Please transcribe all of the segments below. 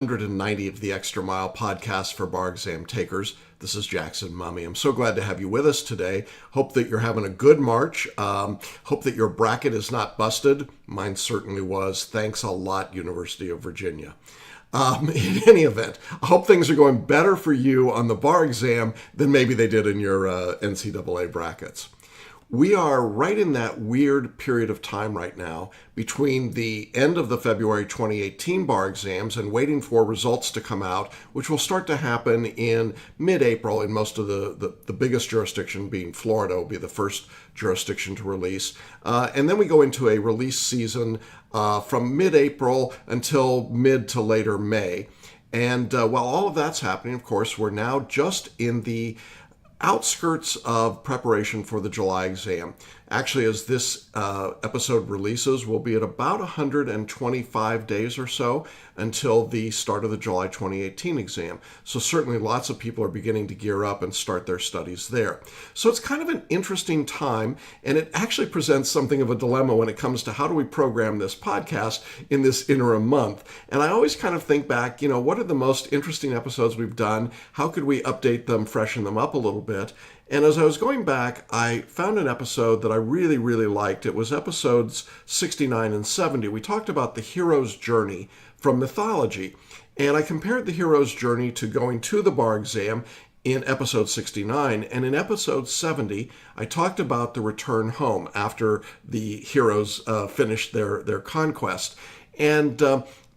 190 of the Extra Mile podcast for bar exam takers. This is Jackson Mummy. I'm so glad to have you with us today. Hope that you're having a good March. Hope that your bracket is not busted. Mine certainly was. Thanks a lot, University of Virginia. In any event, I hope things are going better for you on the bar exam than maybe they did in your NCAA brackets. We are right in that weird period of time right now between the end of the February 2018 bar exams and waiting for results to come out, which will start to happen in mid-April in most of the biggest jurisdiction being Florida will be the first jurisdiction to release. And then we go into a release season from mid-April until mid to later May. And while all of that's happening, of course, we're now just in the outskirts of preparation for the July exam. Actually, as this episode releases, we'll be at about 125 days or so until the start of the July 2018 exam. So certainly lots of people are beginning to gear up and start their studies there. So it's kind of an interesting time, and it actually presents something of a dilemma when it comes to how do we program this podcast in this interim month. And I always kind of think back, what are the most interesting episodes we've done? How could we update them, freshen them up a little bit? And as I was going back, I found an episode that I really, really liked. It was episodes 69 and 70. We talked about the hero's journey from mythology. And I compared the hero's journey to going to the bar exam in episode 69. And in episode 70, I talked about the return home after the heroes finished their conquest. And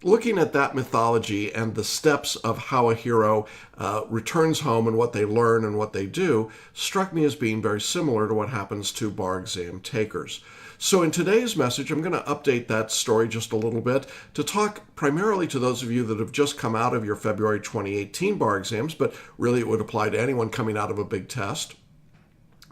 looking at that mythology and the steps of how a hero returns home and what they learn and what they do struck me as being very similar to what happens to bar exam takers. So in today's message, I'm going to update that story just a little bit to talk primarily to those of you that have just come out of your February 2018 bar exams, but really it would apply to anyone coming out of a big test.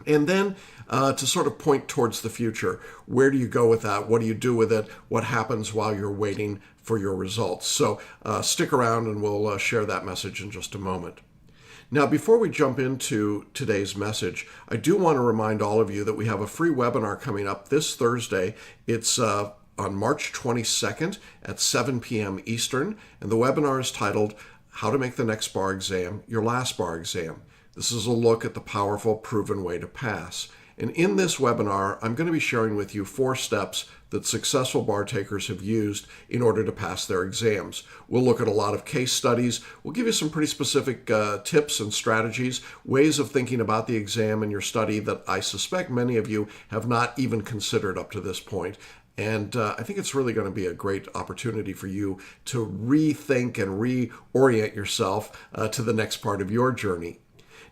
And then to sort of point towards the future. Where do you go with that? What do you do with it? What happens while you're waiting for your results? So stick around and we'll share that message in just a moment. Now, before we jump into today's message, I do want to remind all of you that we have a free webinar coming up this Thursday. It's on March 22nd at 7 p.m. Eastern, and the webinar is titled, How to Make the Next Bar Exam Your Last Bar Exam. This is a look at the powerful, proven way to pass. And in this webinar, I'm going to be sharing with you 4 steps that successful bar takers have used in order to pass their exams. We'll look at a lot of case studies. We'll give you some pretty specific tips and strategies, ways of thinking about the exam and your study that I suspect many of you have not even considered up to this point. And I think it's really going to be a great opportunity for you to rethink and reorient yourself to the next part of your journey.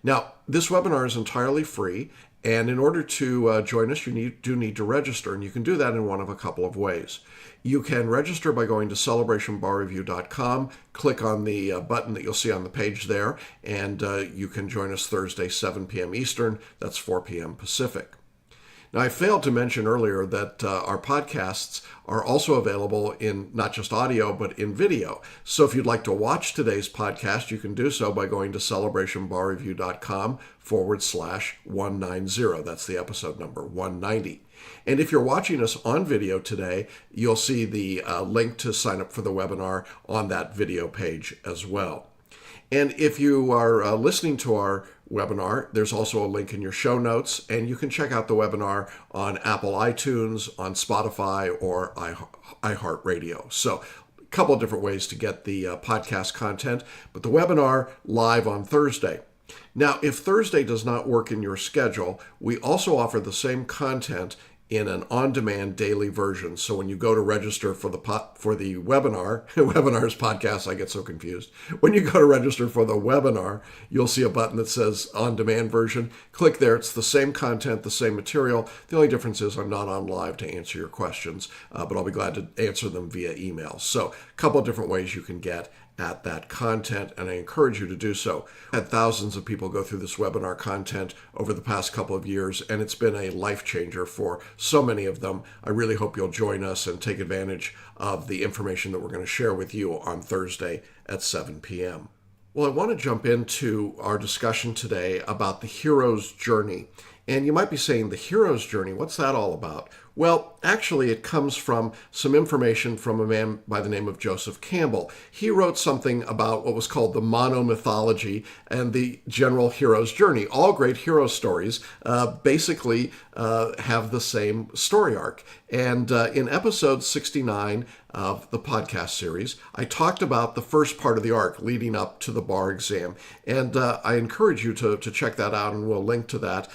Now, this webinar is entirely free, and in order to join us, you do need to register, and you can do that in one of a couple of ways. You can register by going to celebrationbarreview.com, click on the button that you'll see on the page there, and you can join us Thursday, 7 p.m. Eastern, that's 4 p.m. Pacific. Now, I failed to mention earlier that our podcasts are also available in not just audio, but in video. So if you'd like to watch today's podcast, you can do so by going to celebrationbarreview.com/190. That's the episode number, 190. And if you're watching us on video today, you'll see the link to sign up for the webinar on that video page as well. And if you are listening to our webinar, there's also a link in your show notes, and you can check out the webinar on Apple iTunes, on Spotify, or iHeartRadio. So a couple of different ways to get the podcast content, but the webinar live on Thursday. Now, if Thursday does not work in your schedule, we also offer the same content in an on-demand daily version. So when you go to register for the webinar, webinars, podcasts, I get so confused. When you go to register for the webinar, you'll see a button that says on-demand version. Click there. It's the same content, the same material. The only difference is I'm not on live to answer your questions, but I'll be glad to answer them via email. So a couple of different ways you can get at that content, and I encourage you to do so. I've had thousands of people go through this webinar content over the past couple of years, and it's been a life changer for so many of them. I really hope you'll join us and take advantage of the information that we're going to share with you on Thursday at 7 p.m. Well, I want to jump into our discussion today about the hero's journey. And you might be saying, the hero's journey, what's that all about? Well, actually, it comes from some information from a man by the name of Joseph Campbell. He wrote something about what was called the monomythology and the general hero's journey. All great hero stories basically have the same story arc. And in episode 69 of the podcast series, I talked about the first part of the arc leading up to the bar exam. And I encourage you to check that out, and we'll link to that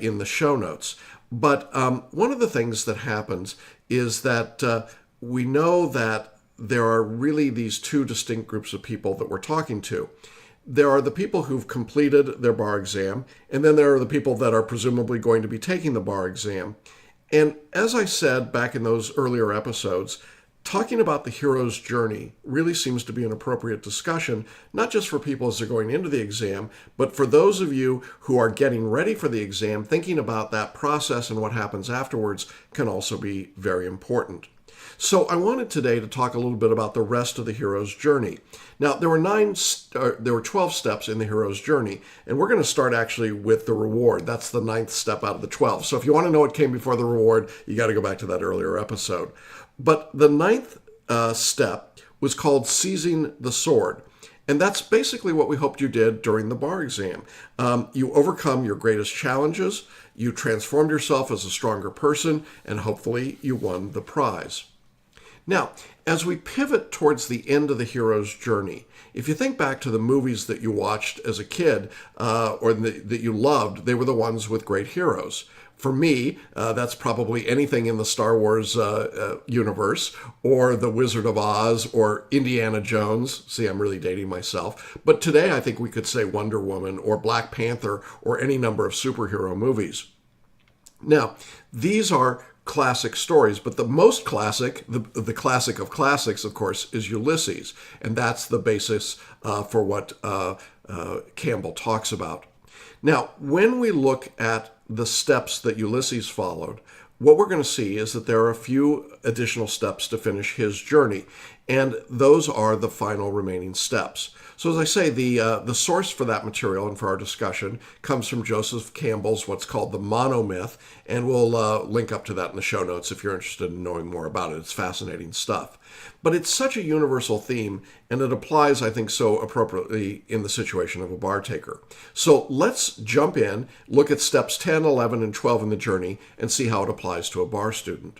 in the show notes. But one of the things that happens is that we know that there are really these two distinct groups of people that we're talking to. There are the people who've completed their bar exam, and then there are the people that are presumably going to be taking the bar exam. And as I said back in those earlier episodes, talking about the hero's journey really seems to be an appropriate discussion, not just for people as they're going into the exam, but for those of you who are getting ready for the exam. Thinking about that process and what happens afterwards can also be very important. So I wanted today to talk a little bit about the rest of the hero's journey. Now, there were 12 steps in the hero's journey, and we're going to start actually with the reward. That's the 9th step out of the 12. So if you want to know what came before the reward, you got to go back to that earlier episode. But the 9th step was called seizing the sword. And that's basically what we hoped you did during the bar exam. You overcome your greatest challenges, you transformed yourself as a stronger person, and hopefully you won the prize. Now, as we pivot towards the end of the hero's journey, if you think back to the movies that you watched as a kid or that you loved, they were the ones with great heroes. For me, that's probably anything in the Star Wars universe, or The Wizard of Oz, or Indiana Jones. See, I'm really dating myself. But today, I think we could say Wonder Woman, or Black Panther, or any number of superhero movies. Now, these are classic stories, but the most classic, the classic of classics, of course, is Ulysses. And that's the basis for what Campbell talks about. Now, when we look at the steps that Ulysses followed, what we're going to see is that there are a few additional steps to finish his journey, and those are the final remaining steps. So as I say, the source for that material and for our discussion comes from Joseph Campbell's what's called the Monomyth, and we'll link up to that in the show notes if you're interested in knowing more about it. It's fascinating stuff. But it's such a universal theme, and it applies, I think, so appropriately in the situation of a bar taker. So let's jump in, look at steps 10, 11, and 12 in the journey, and see how it applies to a bar student.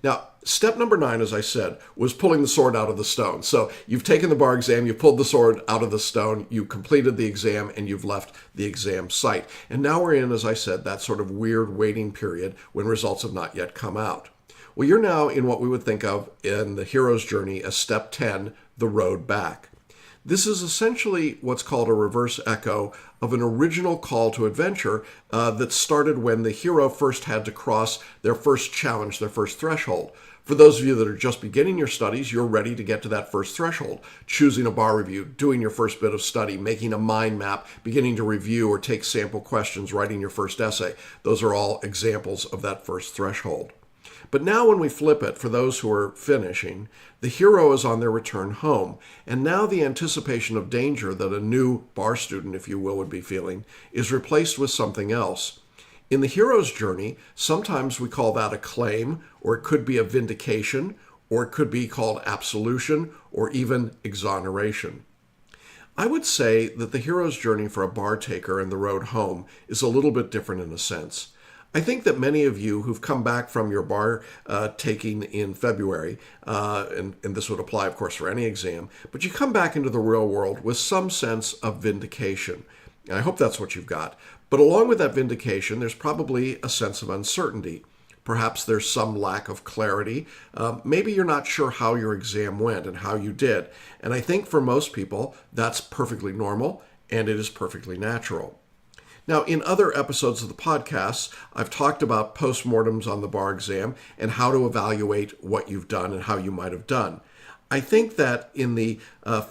Now, step number 9, as I said, was pulling the sword out of the stone. So you've taken the bar exam, you pulled the sword out of the stone, you completed the exam, and you've left the exam site. And now we're in, as I said, that sort of weird waiting period when results have not yet come out. Well, you're now in what we would think of in the hero's journey as step 10, the road back. This is essentially what's called a reverse echo of an original call to adventure that started when the hero first had to cross their first challenge, their first threshold. For those of you that are just beginning your studies, you're ready to get to that first threshold, choosing a bar review, doing your first bit of study, making a mind map, beginning to review or take sample questions, writing your first essay. Those are all examples of that first threshold. But now when we flip it, for those who are finishing, the hero is on their return home. And now the anticipation of danger that a new bar student, if you will, would be feeling is replaced with something else. In the hero's journey, sometimes we call that a claim, or it could be a vindication, or it could be called absolution, or even exoneration. I would say that the hero's journey for a bar taker and the road home is a little bit different in a sense. I think that many of you who've come back from your bar taking in February, and this would apply, of course, for any exam, but you come back into the real world with some sense of vindication. And I hope that's what you've got. But along with that vindication, there's probably a sense of uncertainty. Perhaps there's some lack of clarity. Maybe you're not sure how your exam went and how you did. And I think for most people, that's perfectly normal, and it is perfectly natural. Now, in other episodes of the podcast, I've talked about postmortems on the bar exam and how to evaluate what you've done and how you might have done. I think that in the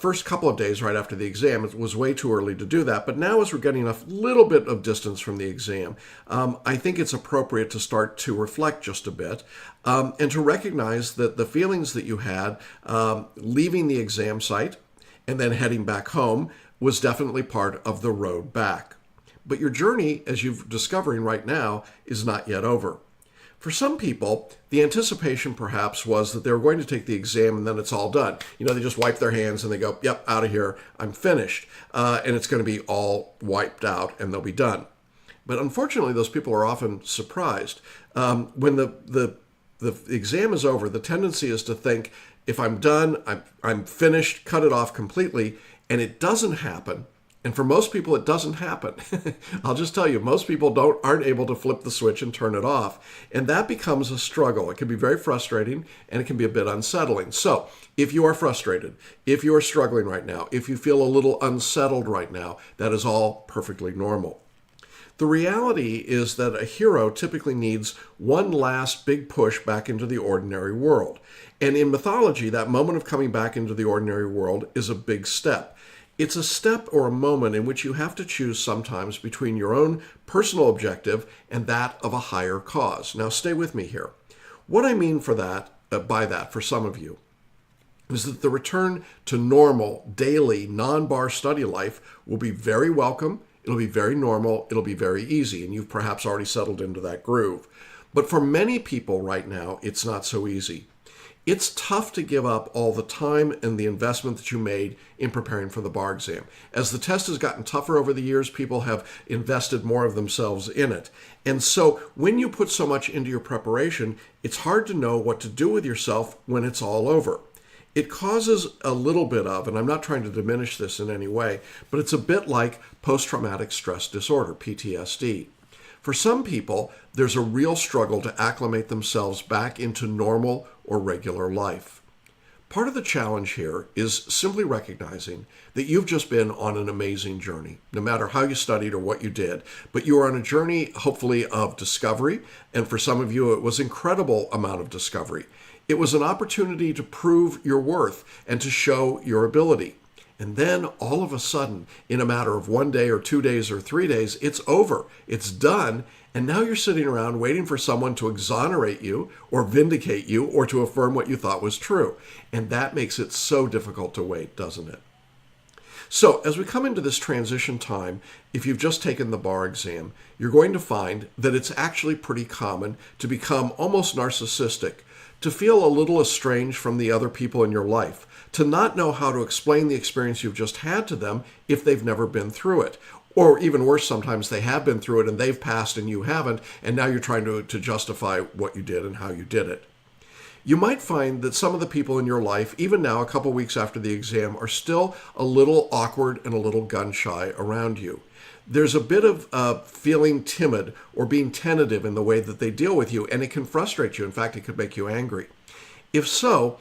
first couple of days right after the exam, it was way too early to do that. But now as we're getting a little bit of distance from the exam, I think it's appropriate to start to reflect just a bit and to recognize that the feelings that you had leaving the exam site and then heading back home was definitely part of the road back. But your journey, as you're discovering right now, is not yet over. For some people, the anticipation perhaps was that they were going to take the exam and then it's all done. They just wipe their hands and they go, yep, out of here, I'm finished. And it's going to be all wiped out and they'll be done. But unfortunately, those people are often surprised. When the exam is over, the tendency is to think, if I'm done, I'm finished, cut it off completely, and it doesn't happen. And for most people, it doesn't happen. I'll just tell you, most people aren't able to flip the switch and turn it off. And that becomes a struggle. It can be very frustrating and it can be a bit unsettling. So if you are frustrated, if you are struggling right now, if you feel a little unsettled right now, that is all perfectly normal. The reality is that a hero typically needs one last big push back into the ordinary world. And in mythology, that moment of coming back into the ordinary world is a big step. It's a step or a moment in which you have to choose sometimes between your own personal objective and that of a higher cause. Now, stay with me here. What I mean by that, for some of you, is that the return to normal, daily, non-bar study life will be very welcome. It'll be very normal. It'll be very easy, and you've perhaps already settled into that groove. But for many people right now, it's not so easy. It's tough to give up all the time and the investment that you made in preparing for the bar exam. As the test has gotten tougher over the years, people have invested more of themselves in it. And so when you put so much into your preparation, it's hard to know what to do with yourself when it's all over. It causes a little bit of, and I'm not trying to diminish this in any way, but it's a bit like post-traumatic stress disorder, PTSD. For some people, there's a real struggle to acclimate themselves back into normal or regular life. Part of the challenge here is simply recognizing that you've just been on an amazing journey, no matter how you studied or what you did, but you are on a journey, hopefully, of discovery, and for some of you, it was an incredible amount of discovery. It was an opportunity to prove your worth and to show your ability. And then all of a sudden, in a matter of 1 day or 2 days or 3 days, it's over, it's done, and now you're sitting around waiting for someone to exonerate you or vindicate you or to affirm what you thought was true. And that makes it so difficult to wait, doesn't it? So as we come into this transition time, if you've just taken the bar exam, you're going to find that it's actually pretty common to become almost narcissistic, to feel a little estranged from the other people in your life, to not know how to explain the experience you've just had to them if they've never been through it. Or even worse, sometimes they have been through it and they've passed and you haven't, and now you're trying to justify what you did and how you did it. You might find that some of the people in your life, even now, a couple weeks after the exam, are still a little awkward and a little gun-shy around you. There's a bit of feeling timid or being tentative in the way that they deal with you, and it can frustrate you. In fact, it could make you angry. If so,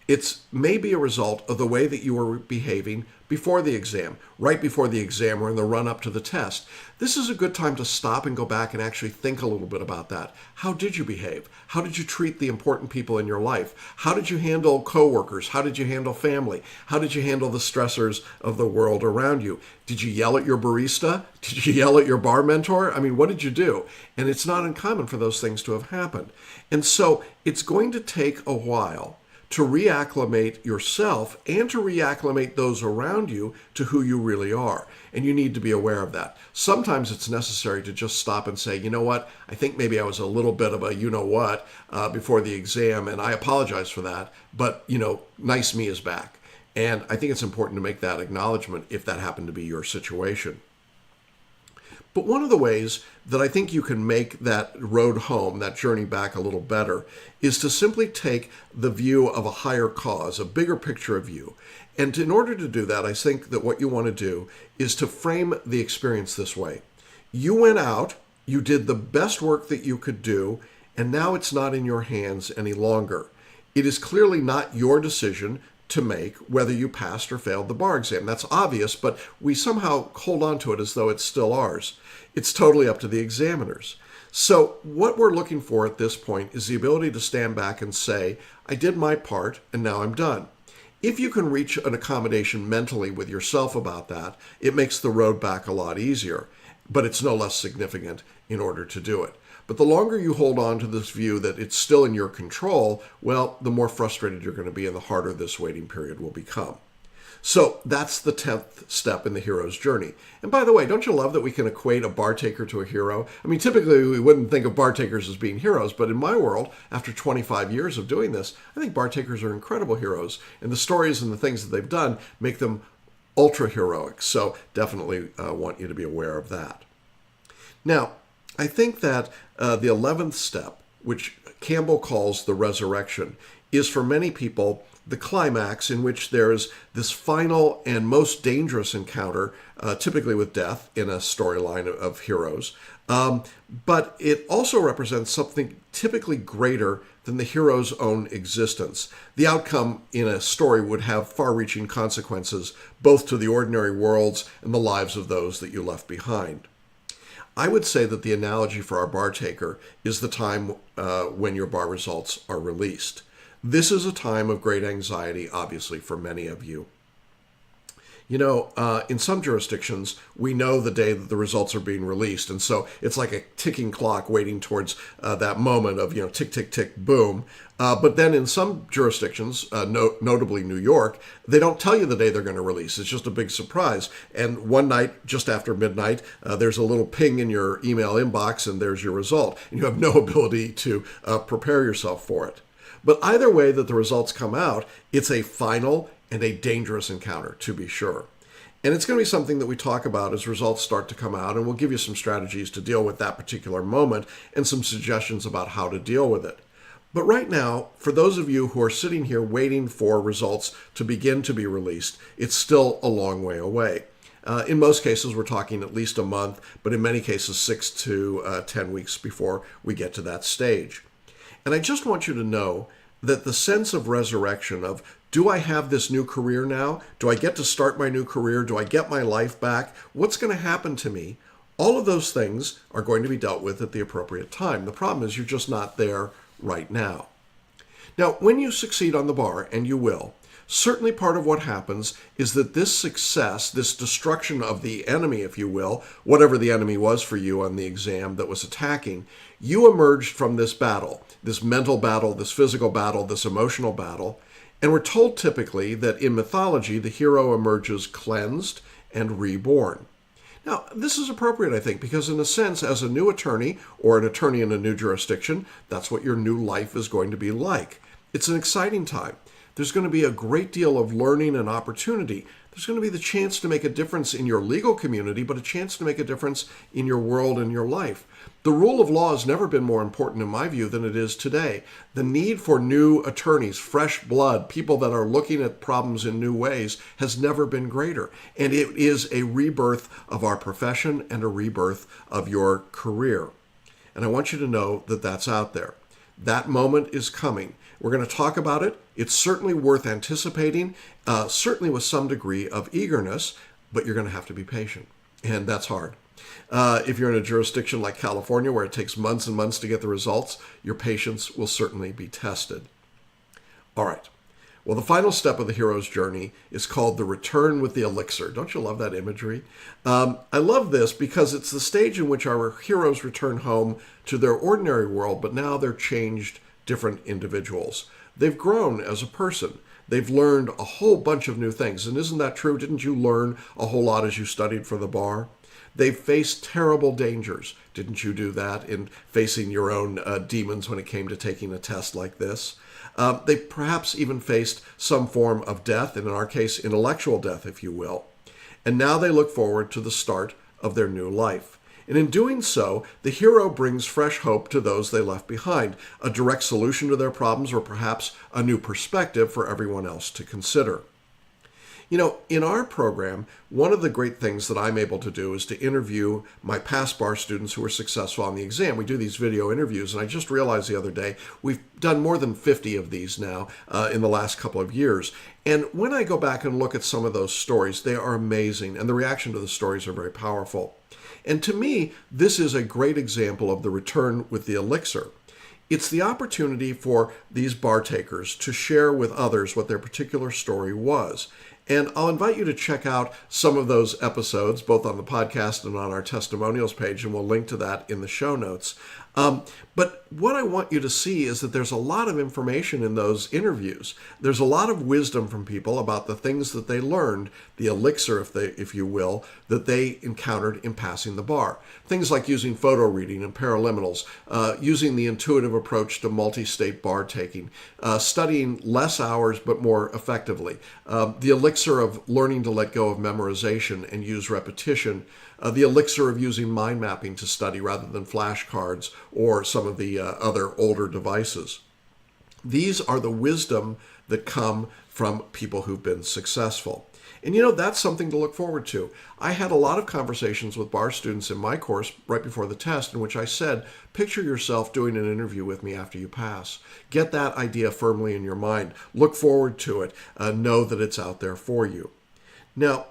it's maybe a result of the way that you were behaving before the exam, right before the exam or in the run-up to the test. This is a good time to stop and go back and actually think a little bit about that. How did you behave? How did you treat the important people in your life? How did you handle coworkers? How did you handle family? How did you handle the stressors of the world around you? Did you yell at your barista? Did you yell at your bar mentor? I mean, what did you do? And it's not uncommon for those things to have happened. And so it's going to take a while to reacclimate yourself and to reacclimate those around you to who you really are. And you need to be aware of that. Sometimes it's necessary to just stop and say, you know what, I think maybe I was a little bit of a you-know-what before the exam, and I apologize for that, but, nice me is back. And I think it's important to make that acknowledgement if that happened to be your situation. But one of the ways that I think you can make that road home, that journey back a little better, is to simply take the view of a higher cause, a bigger picture of you. And in order to do that, I think that what you want to do is to frame the experience this way. You went out, you did the best work that you could do, and now it's not in your hands any longer. It is clearly not your decision to make whether you passed or failed the bar exam. That's obvious, but we somehow hold on to it as though it's still ours. It's totally up to the examiners. So what we're looking for at this point is the ability to stand back and say, I did my part and now I'm done. If you can reach an accommodation mentally with yourself about that, it makes the road back a lot easier, but it's no less significant in order to do it. But the longer you hold on to this view that it's still in your control, well, the more frustrated you're going to be and the harder this waiting period will become. So that's the 10th step in the hero's journey. And by the way, don't you love that we can equate a bar taker to a hero? I mean, typically we wouldn't think of bar takers as being heroes, but in my world, after 25 years of doing this, I think bar takers are incredible heroes. And the stories and the things that they've done make them ultra heroic. So definitely want you to be aware of that. Now, I think that the 11th step, which Campbell calls the resurrection, is for many people the climax in which there's this final and most dangerous encounter, typically with death in a storyline of heroes. But it also represents something typically greater than the hero's own existence. The outcome in a story would have far-reaching consequences, both to the ordinary worlds and the lives of those that you left behind. I would say that the analogy for our bar taker is the time when your bar results are released. This is a time of great anxiety, obviously, for many of you. You know, in some jurisdictions, we know the day that the results are being released. And so it's like a ticking clock waiting towards that moment of, tick, tick, tick, boom. But then in some jurisdictions, notably New York, they don't tell you the day they're going to release. It's just a big surprise. And one night, just after midnight, there's a little ping in your email inbox and there's your result. And you have no ability to prepare yourself for it. But either way that the results come out, it's a final and a dangerous encounter, to be sure. And it's going to be something that we talk about as results start to come out, and we'll give you some strategies to deal with that particular moment and some suggestions about how to deal with it. But right now, for those of you who are sitting here waiting for results to begin to be released, it's still a long way away. In most cases, we're talking at least a month, but in many cases, 6 to 10 weeks before we get to that stage. And I just want you to know that the sense of resurrection of, do I have this new career now? Do I get to start my new career? Do I get my life back? What's going to happen to me? All of those things are going to be dealt with at the appropriate time. The problem is you're just not there right now. Now, when you succeed on the bar, and you will, certainly part of what happens is that this success, this destruction of the enemy, if you will, whatever the enemy was for you on the exam that was attacking, you emerged from this battle, this mental battle, this physical battle, this emotional battle. And we're told typically that in mythology, the hero emerges cleansed and reborn. Now, this is appropriate, I think, because in a sense, as a new attorney or an attorney in a new jurisdiction, that's what your new life is going to be like. It's an exciting time. There's going to be a great deal of learning and opportunity. There's going to be the chance to make a difference in your legal community, but a chance to make a difference in your world and your life. The rule of law has never been more important in my view than it is today. The need for new attorneys, fresh blood, people that are looking at problems in new ways has never been greater. And it is a rebirth of our profession and a rebirth of your career. And I want you to know that that's out there. That moment is coming. We're going to talk about it. It's certainly worth anticipating, certainly with some degree of eagerness, but you're going to have to be patient. And that's hard. If you're in a jurisdiction like California where it takes months and months to get the results, your patience will certainly be tested. All right. Well, the final step of the hero's journey is called the return with the elixir. Don't you love that imagery? I love this because it's the stage in which our heroes return home to their ordinary world, but now they're changed, different individuals. They've grown as a person. They've learned a whole bunch of new things. And isn't that true? Didn't you learn a whole lot as you studied for the bar? They've faced terrible dangers. Didn't you do that in facing your own demons when it came to taking a test like this? They perhaps even faced some form of death, and in our case, intellectual death, if you will. And now they look forward to the start of their new life. And in doing so, the hero brings fresh hope to those they left behind, a direct solution to their problems, or perhaps a new perspective for everyone else to consider. You know, in our program, one of the great things that I'm able to do is to interview my past bar students who were successful on the exam. We do these video interviews, and I just realized the other day, we've done more than 50 of these now in the last couple of years. And when I go back and look at some of those stories, they are amazing, and the reaction to the stories are very powerful. And to me, this is a great example of the return with the elixir. It's the opportunity for these bar takers to share with others what their particular story was. And I'll invite you to check out some of those episodes, both on the podcast and on our testimonials page, and we'll link to that in the show notes. But what I want you to see is that there's a lot of information in those interviews. There's a lot of wisdom from people about the things that they learned, the elixir, if you will, that they encountered in passing the bar. Things like using photo reading and paraliminals, using the intuitive approach to multi-state bar taking, studying less hours but more effectively, the elixir of learning to let go of memorization and use repetition, the elixir of using mind mapping to study rather than flashcards or some of the other older devices. These are the wisdom that come from people who've been successful. And that's something to look forward to. I had a lot of conversations with bar students in my course right before the test in which I said, picture yourself doing an interview with me after you pass. Get that idea firmly in your mind. Look forward to it. Know that it's out there for you. Now,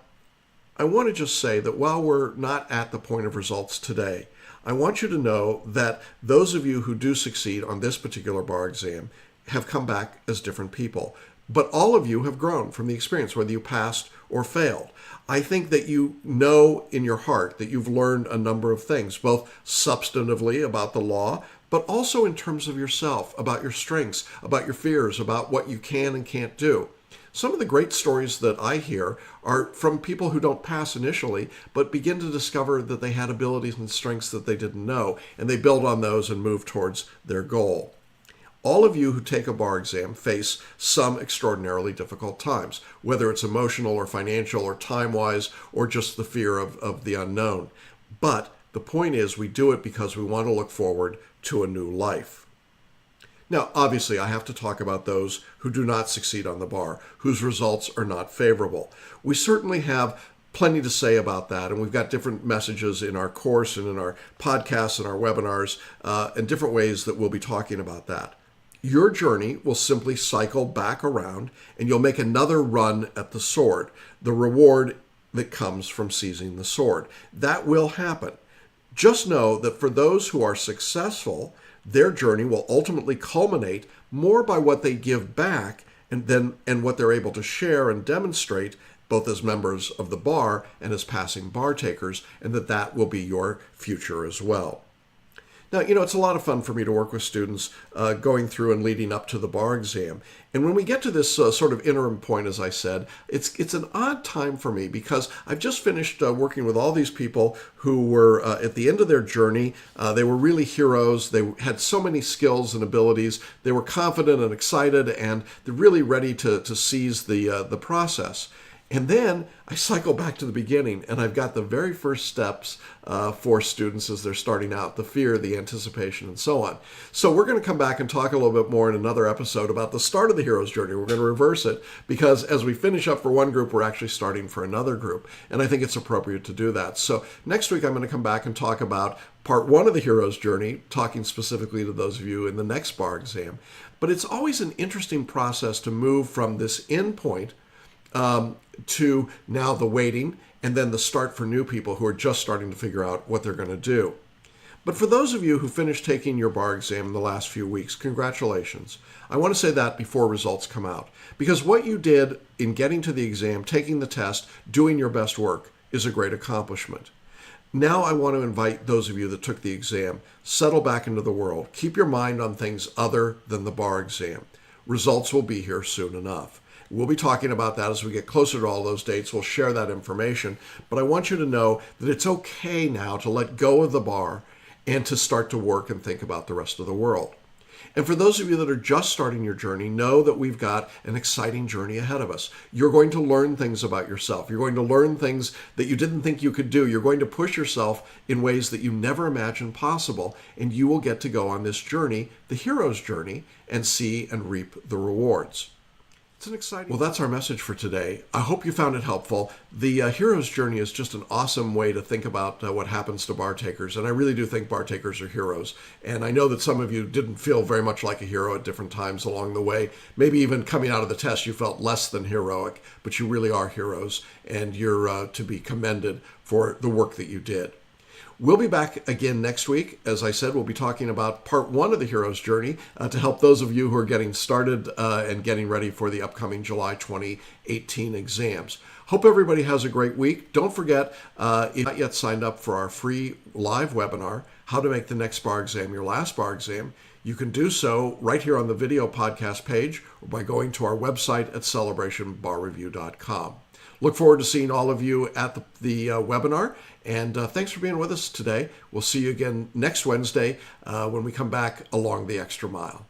I want to just say that while we're not at the point of results today, I want you to know that those of you who do succeed on this particular bar exam have come back as different people. But all of you have grown from the experience, whether you passed or failed. I think that you know in your heart that you've learned a number of things, both substantively about the law, but also in terms of yourself, about your strengths, about your fears, about what you can and can't do. Some of the great stories that I hear are from people who don't pass initially, but begin to discover that they had abilities and strengths that they didn't know, and they build on those and move towards their goal. All of you who take a bar exam face some extraordinarily difficult times, whether it's emotional or financial or time-wise or just the fear of the unknown. But the point is we do it because we want to look forward to a new life. Now, obviously, I have to talk about those who do not succeed on the bar, whose results are not favorable. We certainly have plenty to say about that, and we've got different messages in our course and in our podcasts and our webinars, and different ways that we'll be talking about that. Your journey will simply cycle back around, and you'll make another run at the sword, the reward that comes from seizing the sword. That will happen. Just know that for those who are successful, their journey will ultimately culminate more by what they give back and what they're able to share and demonstrate, both as members of the bar and as passing bar takers, and that will be your future as well. Now, it's a lot of fun for me to work with students going through and leading up to the bar exam. And when we get to this sort of interim point, as I said, it's an odd time for me because I've just finished working with all these people who were at the end of their journey. They were really heroes. They had so many skills and abilities. They were confident and excited, and they're really ready to seize the process. And then I cycle back to the beginning, and I've got the very first steps for students as they're starting out, the fear, the anticipation, and so on. So we're going to come back and talk a little bit more in another episode about the start of the hero's journey. We're going to reverse it because as we finish up for one group, we're actually starting for another group, and I think it's appropriate to do that. So next week, I'm going to come back and talk about part one of the hero's journey, talking specifically to those of you in the next bar exam. But it's always an interesting process to move from this end point to now the waiting, and then the start for new people who are just starting to figure out what they're going to do. But for those of you who finished taking your bar exam in the last few weeks, congratulations. I want to say that before results come out, because what you did in getting to the exam, taking the test, doing your best work is a great accomplishment. Now I want to invite those of you that took the exam, settle back into the world. Keep your mind on things other than the bar exam. Results will be here soon enough. We'll be talking about that as we get closer to all those dates. We'll share that information. But I want you to know that it's okay now to let go of the bar and to start to work and think about the rest of the world. And for those of you that are just starting your journey, know that we've got an exciting journey ahead of us. You're going to learn things about yourself. You're going to learn things that you didn't think you could do. You're going to push yourself in ways that you never imagined possible. And you will get to go on this journey, the hero's journey, and see and reap the rewards. It's an exciting... Well, that's our message for today. I hope you found it helpful. The hero's journey is just an awesome way to think about what happens to bar takers, and I really do think bar takers are heroes. And I know that some of you didn't feel very much like a hero at different times along the way. Maybe even coming out of the test, you felt less than heroic, but you really are heroes, and you're to be commended for the work that you did. We'll be back again next week. As I said, we'll be talking about part one of the hero's journey to help those of you who are getting started and getting ready for the upcoming July 2018 exams. Hope everybody has a great week. Don't forget, if you're not yet signed up for our free live webinar, how to make the next bar exam your last bar exam, you can do so right here on the video podcast page or by going to our website at celebrationbarreview.com. Look forward to seeing all of you at the webinar, and thanks for being with us today. We'll see you again next Wednesday when we come back along the extra mile.